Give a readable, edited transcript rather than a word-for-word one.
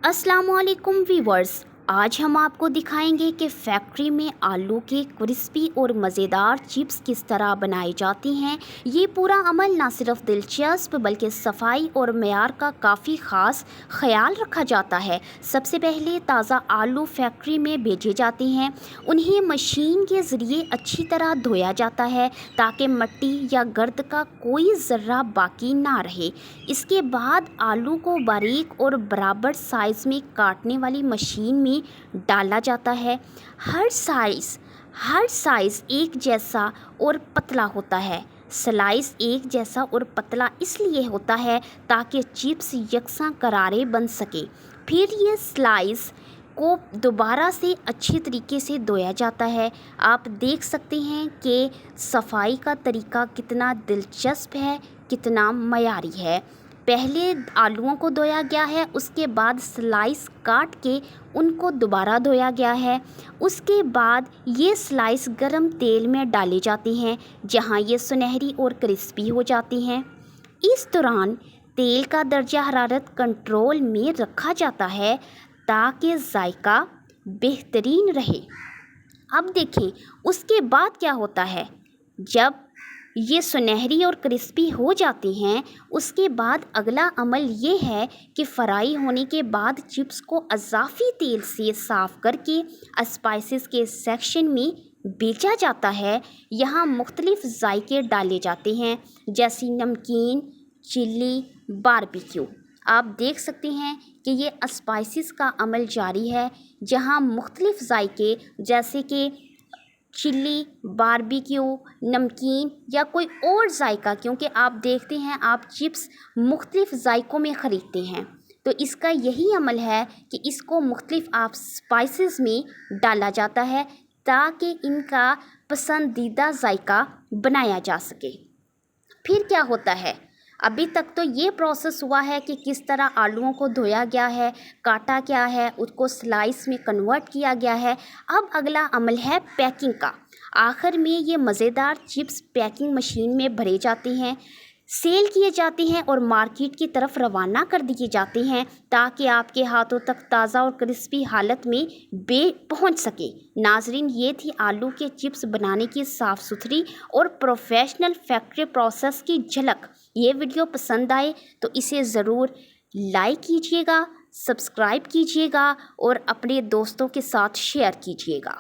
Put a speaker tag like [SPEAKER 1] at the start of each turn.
[SPEAKER 1] अस्सलाम वालेकुम वीवर्स। आज हम आपको दिखाएंगे कि फैक्ट्री में आलू के क्रिस्पी और मज़ेदार चिप्स किस तरह बनाई जाती हैं। ये पूरा अमल ना सिर्फ दिलचस्प बल्कि सफाई और मेयार का काफ़ी ख़ास ख्याल रखा जाता है। सबसे पहले ताज़ा आलू फैक्ट्री में भेजे जाते हैं। उन्हें मशीन के ज़रिए अच्छी तरह धोया जाता है ताकि मिट्टी या गर्द का कोई ज़र्रा बाकी ना रहे। इसके बाद आलू को बारीक और बराबर साइज़ में काटने वाली मशीन में डाला जाता है। हर साइज़ एक जैसा और पतला होता है। स्लाइस एक जैसा और पतला इसलिए होता है ताकि चिप्स यकसा करारे बन सके। फिर ये स्लाइस को दोबारा से अच्छी तरीके से धोया जाता है। आप देख सकते हैं कि सफाई का तरीका कितना दिलचस्प है, कितना मयारी है। पहले आलूओं को धोया गया है, उसके बाद स्लाइस काट के उनको दोबारा धोया गया है। उसके बाद ये स्लाइस गरम तेल में डाले जाते हैं जहां ये सुनहरी और क्रिस्पी हो जाती हैं। इस दौरान तेल का दर्जा हरारत कंट्रोल में रखा जाता है ताकि जायका बेहतरीन रहे। अब देखें उसके बाद क्या होता है। जब ये सुनहरी और क्रिस्पी हो जाती हैं, उसके बाद अगला अमल ये है कि फ्राई होने के बाद चिप्स को अज़ाफ़ी तेल से साफ़ करके स्पाइसेस के सेक्शन में बेचा जाता है। यहाँ मुख्तलिफ़ जायके डाले जाते हैं जैसे नमकीन, चिल्ली, बारबेक्यू। आप देख सकते हैं कि ये स्पाइसेस का अमल जारी है जहाँ मुख्तलिफ़ जायके जैसे कि चिल्ली, बारबेक्यू, नमकीन या कोई और जायका, क्योंकि आप देखते हैं आप चिप्स मुख्तलिफ़ जायकों में ख़रीदते हैं, तो इसका यही अमल है कि इसको मुख्तलिफ़ आप स्पाइसेस में डाला जाता है ताकि इनका पसंदीदा जायका बनाया जा सके। फिर क्या होता है, अभी तक तो ये प्रोसेस हुआ है कि किस तरह आलूओं को धोया गया है, काटा क्या है, उसको स्लाइस में कन्वर्ट किया गया है। अब अगला अमल है पैकिंग का। आखिर में ये मज़ेदार चिप्स पैकिंग मशीन में भरे जाते हैं, सेल किए जाते हैं और मार्केट की तरफ रवाना कर दिए जाते हैं ताकि आपके हाथों तक ताज़ा और क्रिस्पी हालत में पहुंच सके। नाजरीन, ये थी आलू के चिप्स बनाने की साफ़ सुथरी और प्रोफेशनल फैक्ट्री प्रोसेस की झलक। ये वीडियो पसंद आए तो इसे ज़रूर लाइक कीजिएगा, सब्सक्राइब कीजिएगा और अपने दोस्तों के साथ शेयर कीजिएगा।